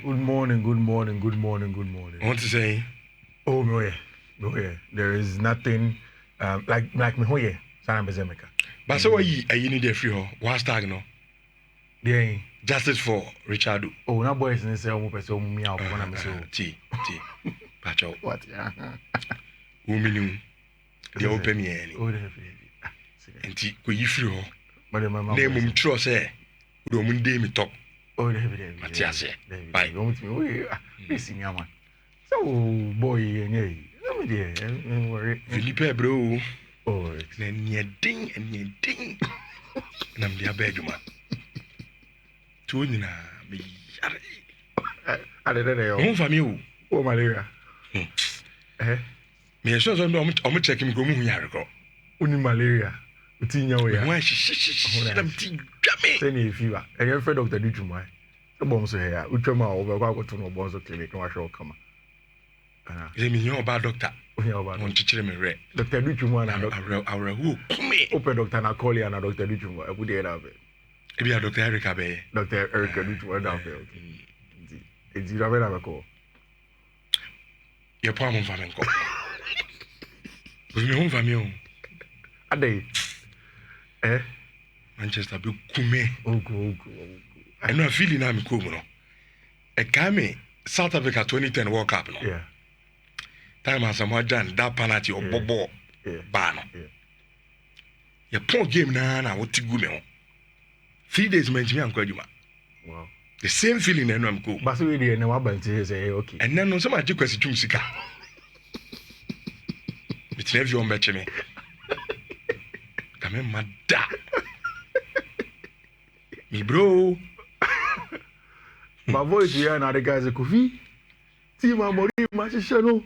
Good morning. I want to say, oh, no, yeah. There is nothing like me. Oh, yeah. Sana bezemeka. but so are you need a free what's tag no? Yeah. Justice for Richardo. Oh, now boys and say, oh, person me out when I'm so. T. Patch out. What? Yeah. Woman, the open me any. Oh, definitely. And T. Could you free Name trust eh? Woman day me top. Oh, definitely. Matias, bye. Don't me. Listen, man. So, boy, yeah. Let me there. Worry. Philippe, bro. Oh, then you ding. And I'm the bedroom. Tunina, me. I did it. Home from you. Oh, malaria. Me sure so no I'm checking go mu ya record. Uni malaria. Utinya we ya. Why she am ti dwame. Say na fever. And your friend Dr. Dutuma. The bomb so here. Utwama over go to no bonzo clinic no ahwe kama. Say me your bad doctor. On chichire me re. Dr. Dutuma na our who me. Open Dr. na call ya na Dr. Dutuma. E bude na be. E be Dr. Erica be. Dr. Erica Dutuma na be. It's you have na call. Ye pa mo fa menko. Me home family. Ade. Manchester be kume. Ogo. I know feeling na me kume no. E kame South Africa 2010 World Cup no. Yeah. Time as someone done that penalty or bobo. Ba no. Ye pon game na what gu me ho. 3 days men me anko aduma. Wow. The same feeling na am ko. But so we dey na wa banti say okay. And then no some aje kwasi tum sika. It's never you bet me. Come mada. Me bro. My voice here na the guys Kofi. Team Amori ma shisha no.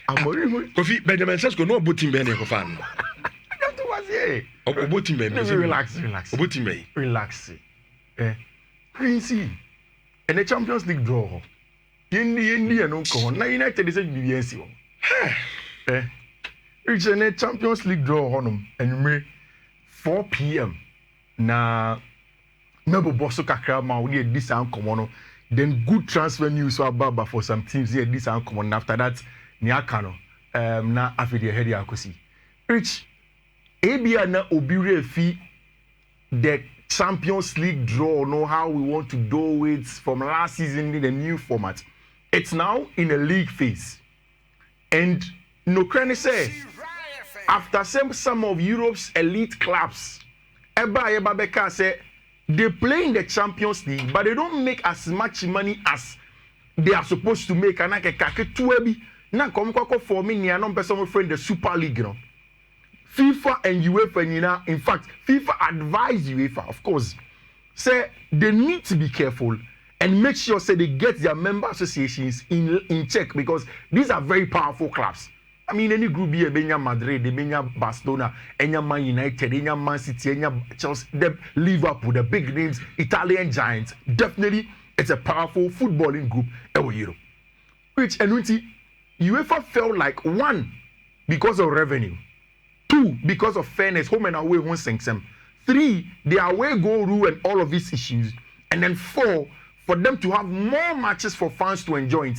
Amori. Kofi Benjamin Sesko no botin be na ko fan. That was here. Obotin be me. Relax. Obotin be. Relax. Grimsby. And the Champions League draw. Yendi no ko na United is BBNC. It's a Champions League draw honum and me 4 p.m. na mebo bosso kakra ma we this and come on. Then good transfer news for Baba for some teams here this and come on. After that Niakano na afidi head akosi. Rich ABA na obire fi the Champions League draw know how we want to do it from last season in the new format. It's now in a league phase. And no can say after some of Europe's elite clubs, Eba Beka say they play in the Champions League, but they don't make as much money as they are supposed to make. And I can tuebi na come for me near non person friend the Super League, you know. FIFA and UEFA, in fact, FIFA advise UEFA, of course, say they need to be careful and make sure say they get their member associations in check because these are very powerful clubs. I mean, any group here, Benya Madrid, Benya Barcelona, Enya Man United, Enya Man City, Enya Chelsea, the Liverpool, the big names, Italian giants. Definitely, it's a powerful footballing group every Europe. Which, UEFA felt like 1, because of revenue. 2, because of fairness, home and away, one sinks them. 3, the away goal rule and all of these issues. And then 4, for them to have more matches for fans to enjoy.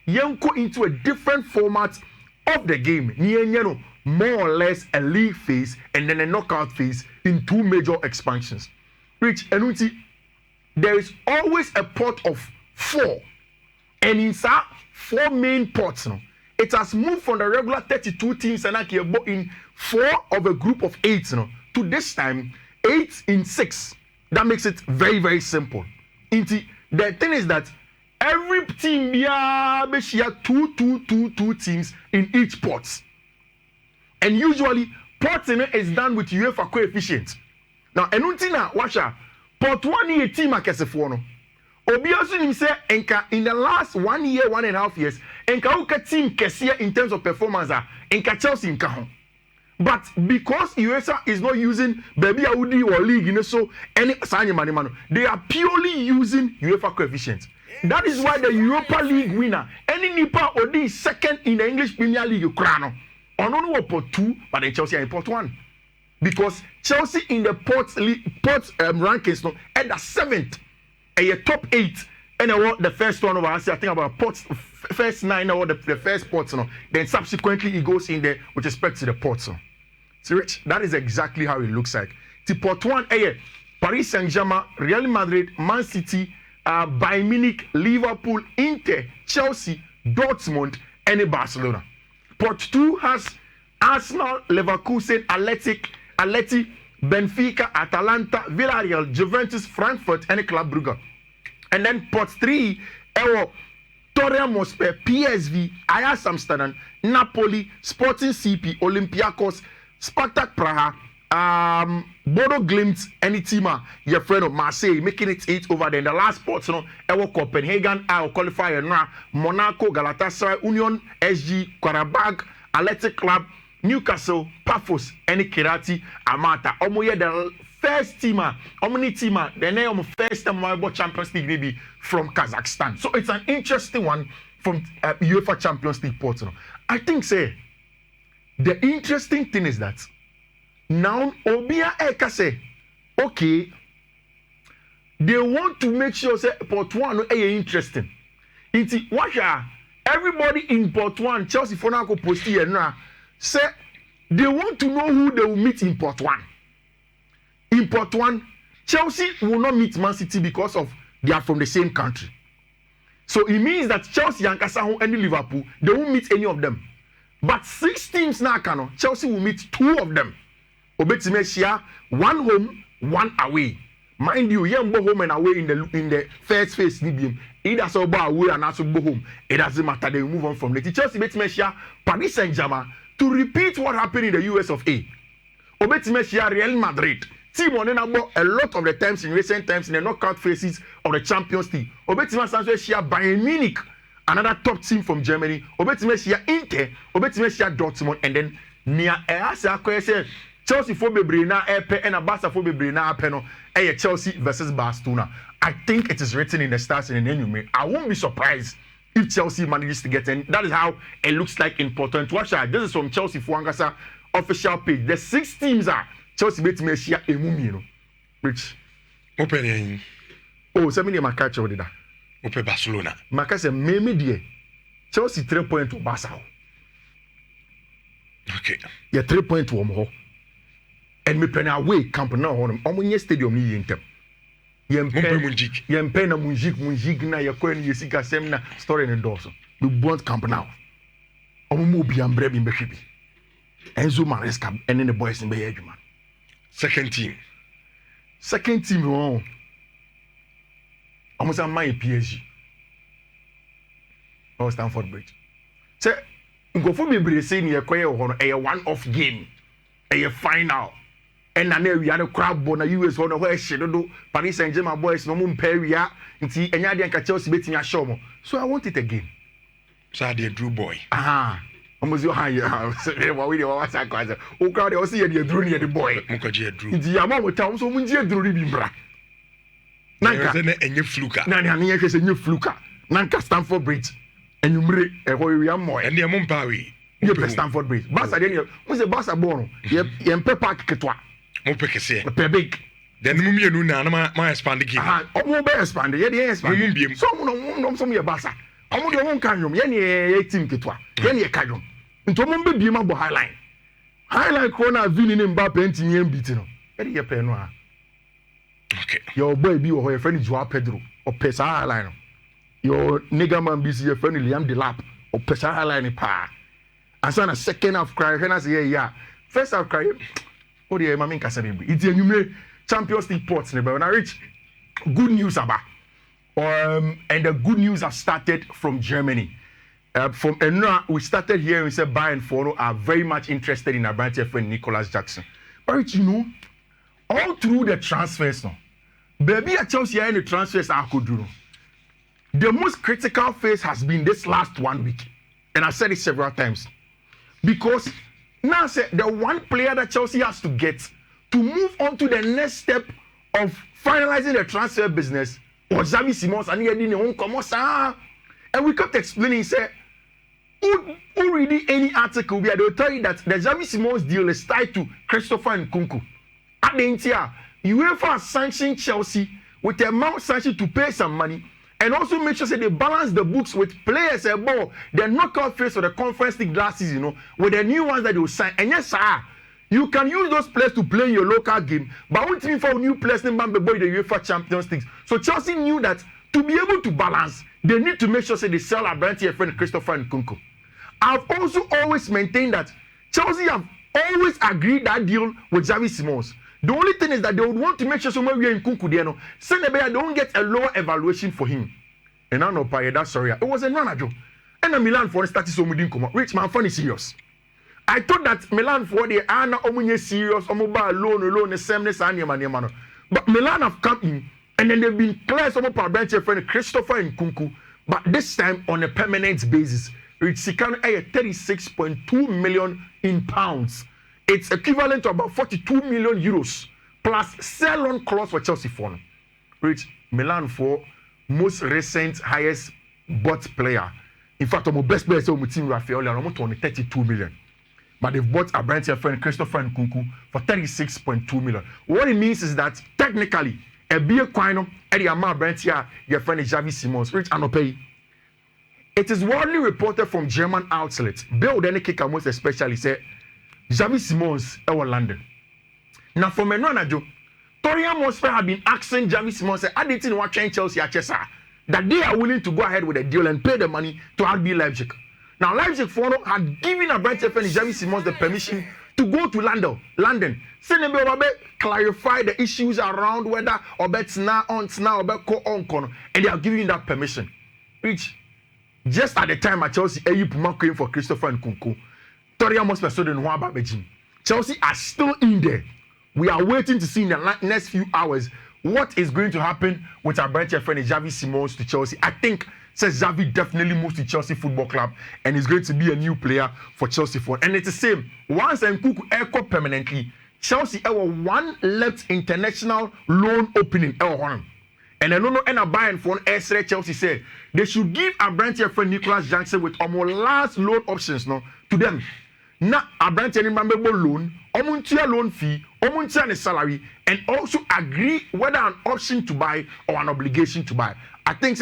Yenko into a different format of the game, more or less a league phase and then a knockout phase in 2 major expansions. Which, there is always a pot of 4. And in 4 main pots, it has moved from the regular 32 teams and in 4 of a group of 8 to this time 8 in 6. That makes it very, very simple. The thing is that every team share 2 teams in each pot. And usually, potting is done with UEFA coefficient. Now, enuntina washa pot 1 year team akesefo Obiasu say enka in the last 1 year, 1.5 years, enka uka team kesia in terms of performance enka Chelsea nka ho. But because UEFA is not using baby Audi or league, so any mano, they are purely using UEFA coefficient. That is why the Europa League winner, any Nipa Odi second in the English Premier League, Ukrano, on only pot 2, but then Chelsea are in pot 1. Because Chelsea in the pot rankings at the 7th, a top 8, And I want the first one over. I think about ports. First 9 or the first ports, then subsequently it goes in there with respect to the ports. See, Rich, that is exactly how it looks like. The port 1, Paris Saint-Germain, Real Madrid, Man City, Bayern Munich, Liverpool, Inter, Chelsea, Dortmund, and Barcelona. Port 2 has Arsenal, Leverkusen, Atleti, Benfica, Atalanta, Villarreal, Juventus, Frankfurt, and Club Brugge. And then port 3, Tottenham Hotspur, PSV, Ajax Amsterdam, Napoli, Sporting CP, Olympiacos, Spartak Praha, Bodo Glimt, any team, your friend of Marseille, making it 8 over there. In the last spot, Copenhagen, I'll qualify Monaco, Galatasaray, Union, SG, Qarabag, Athletic Club, Newcastle, Paphos, any Kirati, Amata. The first teamer, the name of first time about Champions League maybe from Kazakhstan. So it's an interesting one from UEFA Champions League port. I think the interesting thing is that now Obia Eka say, okay, they want to make sure say port 1 is interesting. It's what everybody in port 1, Chelsea for now post here now, say they want to know who they will meet in port 1. In port 1, Chelsea will not meet Man City because of they are from the same country. So it means that Chelsea and Casaho and Liverpool, they won't meet any of them. But 6 teams now, Chelsea will meet 2 of them. Obetimeshia, 1 home, 1 away. Mind you, you go home and away in the first phase. Either so away and also go home. It doesn't matter. They move on from it. Chelsea Obetimeshia, Paris Saint-Germain to repeat what happened in the US of A. Obetimeshia, Real Madrid. Team on a lot of the times in recent times in the knockout phases of the Champions League. Obetimeshia Bayern Munich, another top team from Germany. Obetimeshia Inter, Obetimeshia Dortmund, and then near Chelsea for Bebrina Epe and a Barca for Bebrina Apeno, Chelsea versus Barcelona. I think it is written in the stars and in the I won't be surprised if Chelsea manages to get in. That is how it looks like important. Watch out. This is from Chelsea Fuangasa official page. The 6 teams are Chelsea bet me share a mummy, Rich. Open. Oh, somebody my catch over there. Open Barcelona. Macasa maybe dear. Chelsea 3 points to Barca. Okay. Yeah, 3 points to Omo. And me penny away camp now on them. Omo stadium ni yentem. Yempe na munjik na yakwen yesika semna story in the door. We want camp now. Omo mo bi ambre bi mbehwe bi. Enzo Maresca and then the boys in the man. Second team, almost a my PSG or Stamford Bridge. Say, go for me, saying you're a one-off game, a final, and I know we had a crowd on a US one where she don't do Paris Saint-Germain boys, no moon peria, and see, and you can Chelsea betting your show. So I want it again. So I did Drew Boy. Almost your high house. We was a cause. Oh, God, I see you drew near the boy. Drew. The Yamama town, so when you drew Ribimbra. Nanka and you fluka. Nanya is a new fluka. Nanka Stamford Bridge. And you bring a Hoya more. And the Mumpawi. You Stamford Bridge. Bassa Daniel was a Bassa Bono. Yem Peppa Ketwa. Mopekese. Pebig. Then Mumia Nuna, my expanded game. Oh, more bear expanded. Yes, Mumbium. Some your Bassa. I'm on your own canyon. Yenny 18 Ketwa. Yenny a canyon. Into Mumbi Bima Highline. Highline corner Vinin Mbappe and Tinian Beatino. Very a penwa. Okay. Your baby or your friend Joao Pedro or Pesa Highline. Your nigger man busy your friend Liam Delap or Pesa Highline pa. And so a second half cry, when I say, yeah. First half cry, oh, dear, Mamma Casabi. It's a new Champions League ports. When I reach good news about. And the good news have started from Germany. From Enra, we started here and we said Bayern Fono are very much interested in our brand friend Nicholas Jackson. But you know, all through the transfers now, baby at Chelsea in the transfers I could do. The most critical phase has been this last 1 week. And I've said it several times. Because now the one player that Chelsea has to get to move on to the next step of finalizing the transfer business was Xavi Simons and he didn't own Comosa. And we kept explaining, say, who reading any article where they will tell you that the Xavi Simons deal is tied to Christopher Nkunku. At the end here, UEFA sanctioned Chelsea with the amount sanctioned to pay some money, and also make sure say they balance the books with players above the knockout phase of the conference league last season, you know, with the new ones that they will sign. And yes, sir, you can use those players to play in your local game, but one thing for new players in Bambe Boy the UEFA Champions League. So Chelsea knew that to be able to balance, they need to make sure say they sell Abrante's friend Christopher Nkunku. I've also always maintained that Chelsea have always agreed that deal with Xavi Simons. The only thing is that they would want to make sure somewhere we are in Nkunku there, no, they don't get a lower evaluation for him. And I know that's sorry. It was a Nanajo. And a Milan for started so didn't come up. Rich man, funny serious. I thought that Milan for the Anna Omunye serious, Omoba alone, the sameness and but Milan have come in and then they've been clear some of our bench friend Christopher Nkunku, but this time on a permanent basis. Rich Sikano a 36.2 million in pounds. It's equivalent to about 42 million euros plus sell-on clause for Chelsea for Rich Milan for most recent highest bought player. In fact, our best player is team Rafael almost on 32 million. But they've bought Abrante's friend Christopher Nkunku for 36.2 million. What it means is that technically, a beer coin at the amount Abrante's your friend Xavi Simons, Rich Anopay. It is widely reported from German outlets. Bill Deneke most especially said Xavi Simons in London. Now from Enranajo, Torian Mosfer have been asking Xavi Simons, I didn't want to Chelsea that they are willing to go ahead with a deal and pay the money to RB Leipzig. Now Leipzig had given Abrante's friend Xavi Simons the permission to go to London. Senebe Obe clarify the issues around whether Obet's now on and they are giving that permission. Which just at the time at Chelsea, Puma came for Christopher Nkunku. Torian Mosfer so didn't want about Chelsea are still in there. We are waiting to see in the next few hours what is going to happen with our branch friend Xavi Simons to Chelsea. I think says Xavi definitely moves to Chelsea Football Club and is going to be a new player for Chelsea. And it's the same. Once Nkunku echo permanently, Chelsea ever one left international loan opening and I don't know any buying for an Chelsea said they should give a branch friend Nicholas Jackson with almost last loan options no to them. Now a branch loan, omuntia loan fee, omuntia salary, and also agree whether an option to buy or an obligation to buy. I think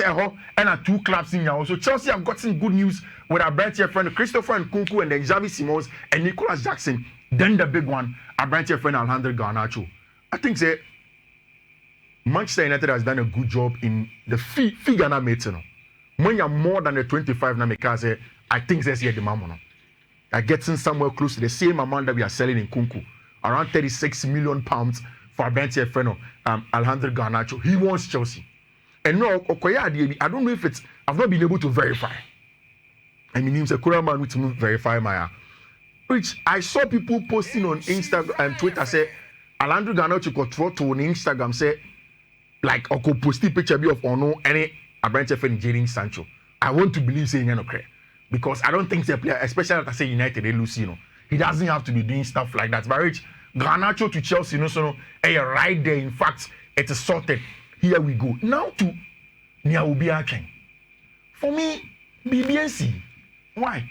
and 2 clubs in here. So Chelsea have gotten good news with our branch friend Christopher Nkunku and then Xavi Simons and Nicholas Jackson. Then the big one, our branch friend Alejandro Garnacho. I think Manchester United has done a good job in the fee Ghana mates. When you're more than the 25 now, I think that's the demand. Are getting somewhere close to the same amount that we are selling in Nkunku, around 36 million pounds for our branch friend Alejandro Garnacho. He wants Chelsea. And no, Okoya, I don't know if it's, I've not been able to verify. I mean, he's a Korean man which will verify my. Which I saw people posting on Instagram and Twitter say, Alejandro Garnacho got to on Instagram say, like, Oko posting picture of Ono, any Abrante's friend Jadon Sancho. I want to believe saying okay. Because I don't think the player, especially after say United, they lose, he doesn't have to be doing stuff like that. But Rich, Garnacho to Chelsea, right there. In fact, it is sorted. Here we go. Now to Nhyira. For me, BBNC. Why?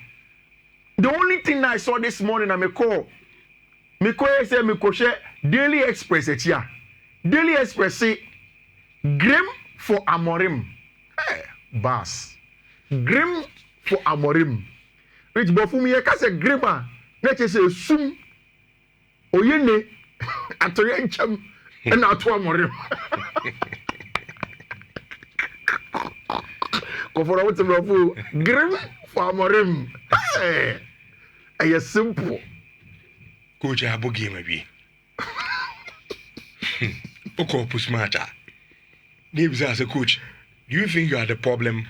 The only thing I saw this morning, I call say Daily Express here. Daily Express say Grim for Amorim. Hey, boss. Grim for Amorim. Rich Bofumi say Grima. Let's say Sum Oyene Atoyencham and Atu Amorim. For what Grim for Amorim. Hey, it's simple. Coach Abu game maybe. Okay, push matter. Names as a coach. Do you think you are the problem?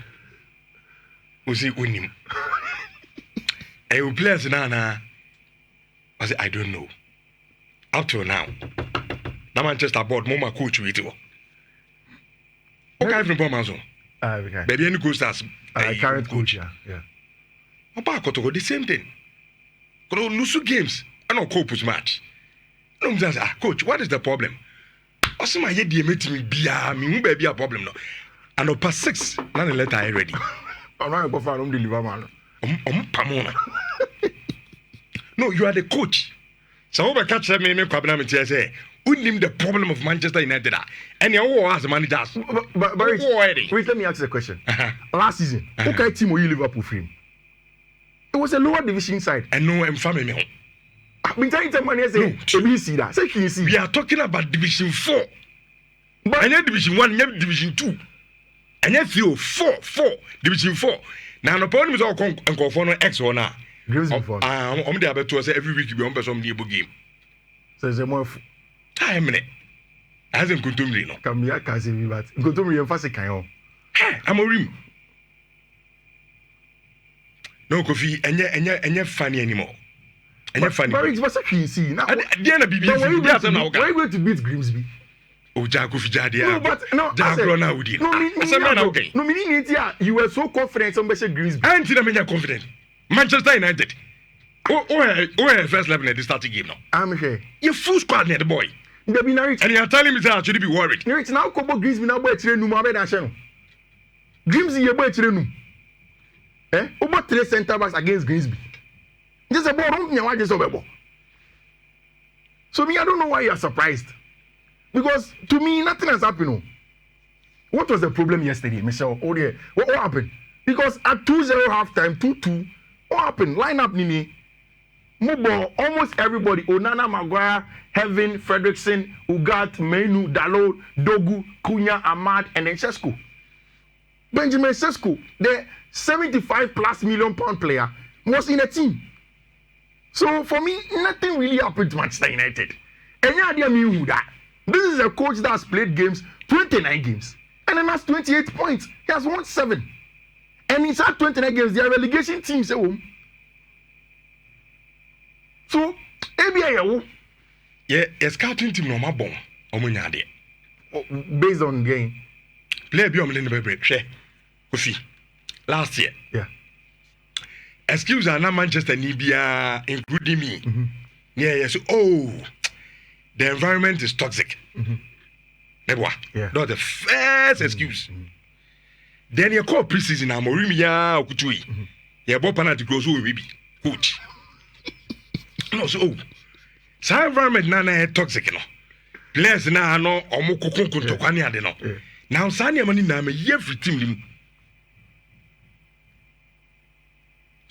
Uzi unim. I will play as Nana. I say I don't know. Up till now, the Manchester board mama coach with you. Okay, from Pomazon. Baby, any coach as current coach. Yeah. Opa koto the same thing. Koto lose games. I don't coach match. No, coach, what is the problem? Also, my head made me be a problem no. And over 6, none letter I ready. I'm not going to deliver man. Pamona. No, you are the coach. So over catch me problem say Unim the problem of Manchester United and you as a manager. But wait, let me ask you a question. Last season, okay, team or you Liverpool frame? It was a lower division side. And no, I'm family. We are talking about Division 4. But and Division 1, Division 2. And yet, 4, Division 4. Now, the problem is all Uncle Fono X or now. Grimsby for I'm there to say every week you be on some new game. So it's a more time minute. As in Kutumri, no. Come here, can see me, but Kutumri and Fassi can. I'm a rim. No coffee, and you're funny anymore. And you're funny. But it's what's a key see now. Diana BBC, why are you going to beat Grimsby? Oh, Jacofi Jadia. No, but no, no, meaning you were so confident on Bishop Grimsby. I ain't confident. Manchester United. Oh, first level at the starting game now. I'm here. You full squad near the boy. And you're telling me that I should be worried. It's now Kobo Grimsby now by Trenu Mabed. Grimsby, you're by Trenu. Over 3 centre backs against Grimsby. Just a ball, don't you want this over? So, me, I don't know why you're surprised. Because to me, nothing has happened. What was the problem yesterday, Michelle? Oh, yeah. What happened? Because at 2-0 halftime, 2-2, what happened? Line up, Nini. Mubo, almost everybody. Onana, Maguire, Heaven, Fredrickson, Ugat, Menu, Dalot, Dogu, Cunha, Ahmad, and then Sesko. Benjamin Sesko, the 75+ million pound player, was in a team. So for me, nothing really happened to Manchester United. And yeah, they mean that. This is a coach that has played games, 29 games, and then has 28 points. He has won 7. And inside 29 games, their relegation teams at home. So, ABI, yeah, a scouting team no more bomb. Based on game. Play beyond the break. Share. Kofi. Last year. Yeah. Excuse are not Manchester Nibia, including me. Mm-hmm. Yeah, yes. Oh, the environment is toxic. Mm-hmm. Yeah. That's the first excuse. Mm-hmm. Then you call preseason, I'm Morimia Kutui. Yeah, Bob Panati goes over, baby. Coach. No, so, so environment nana toxic, you know. Players na no, Omoko Kunto Kwani, I know. Now, Sanya Money Name, every team.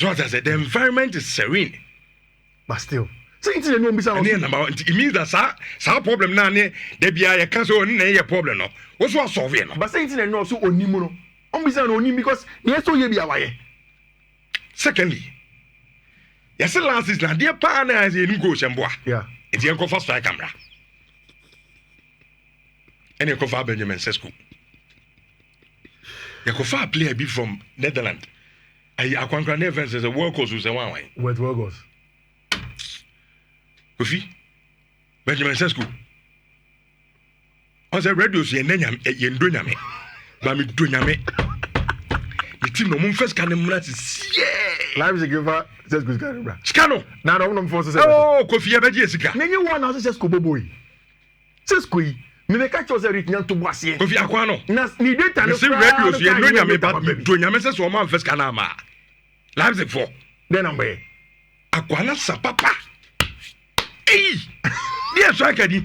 So, as I said, the environment is serene. But still, so it means that some problem now, there be a cancel on a problem. No, what's what solving? But saying it no so onimuno. Only because yes, so you be away. Secondly, yes, last season, dear partner is in go Shamboa. Yeah, it's your first strike camera. And your cover Benjamin Sesko. Your cover player be from Netherlands. I can't never say the workers who say one way. What workers? Kofi Benjamin Sesko. On the radio, you know, but me do nyame. The team no first can Live is a giver. Sesko Scano. Scano. Now I'm forced to say. Oh, Kofi Abedjesika. Nenye one also Sesko boy. Sesko yi. Me catch us every to boasie. Kofi Akwano. Na ni data no. See radio, you know nyame, but me do nyame say so man first can ama. Live is 4. Then I'm way. Akwana sa papa. Hey. Dia so akadi.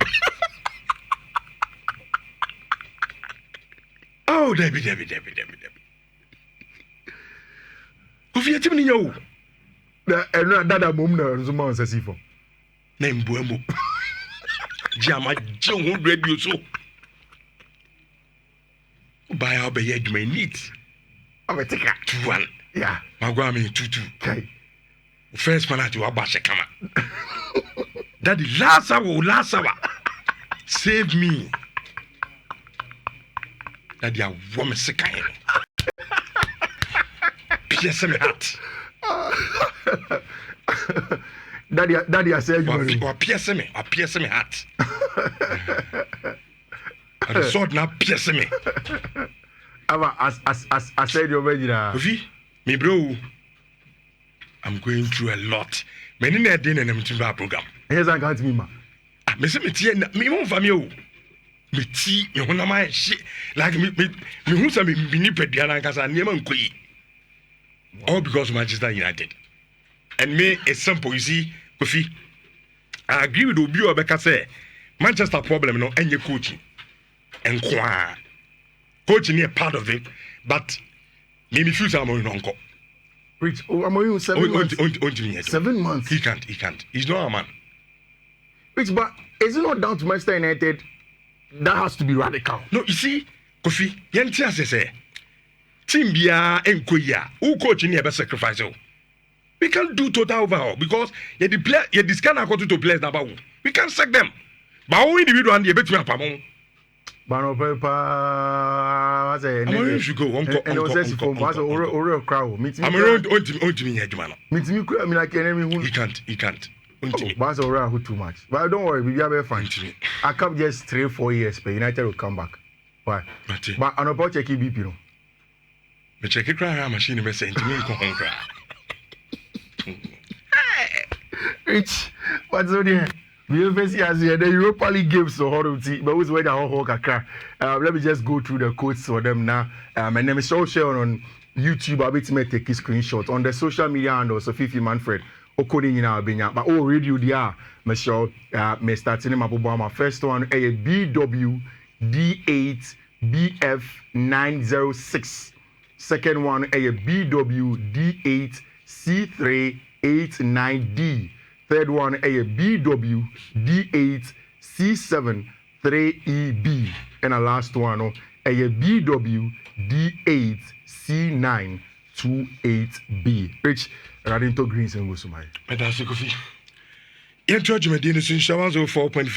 Oh, Debbie. Kofi atim ni yo. Na dada mom na nso ma nsasi fo. Na mbuamu. Jama jongo radio so. Buy out be adwuma neat. Abetika 2-1. Yeah. Magwa me 2-2. Okay. First penalty wa ba kama. That the last hour. Save me. That they are woman sick. Pierce me heart. Daddy, I said you are pierce me heart. And the sword now pierce me. As I said you already. Kofi, me bro, I'm going through a lot. Many na day na me timba program. Here's an account me ma. Me say me tie me won fa me o. Me ti me ho na ma shit. Like me hu say me ni pedua na kasa niam nkoyi. All because of Manchester United. And me it's simple, you see, Kofi. I agree with Obi Obeka say Manchester problem no any coaching and coaching is part of it, but maybe few time on uncle. Rich, I'm 7 months. 7 months. He can't. He's not a man. Rich, but is it not down to Manchester United? That has to be radical. No, you see, Kofi, Yantia say, Team Bia and Koya, who coach in the best sacrifice. We can't do total overhaul because you the scanner go to players number one. We can't sack them. But only individual and the bet me up among. Bano Papa, I say, I'm should go. and it was just for was a crowd. I'm around on to me, Edman. Meet me, I mean, like enemy who He can't. That's alright, who too much. But don't worry, we are fine. I come just 3-4 years, but United will come back. Why? But I'm about to check BP, no. But check it, cry machine, and say, to me, cry. Rich, what's on there? We have as the Europa League games so horrible, but who's where the whole car. Let me just go through the codes for them now. My name is share on YouTube. I'll be to take a screenshot on the social media and also Fiifi Manfred. Okodi nyina abenya but radio dia me show me starting my bobo my first one a BW D8 BF 906 second one a BW D8 C3 89D third one a BW D8 C7 3EB and a last one a BW D8 C9 28B Rich Radinto Greens and Wusumai. But that's a coffee. Your judgment in the 4.5.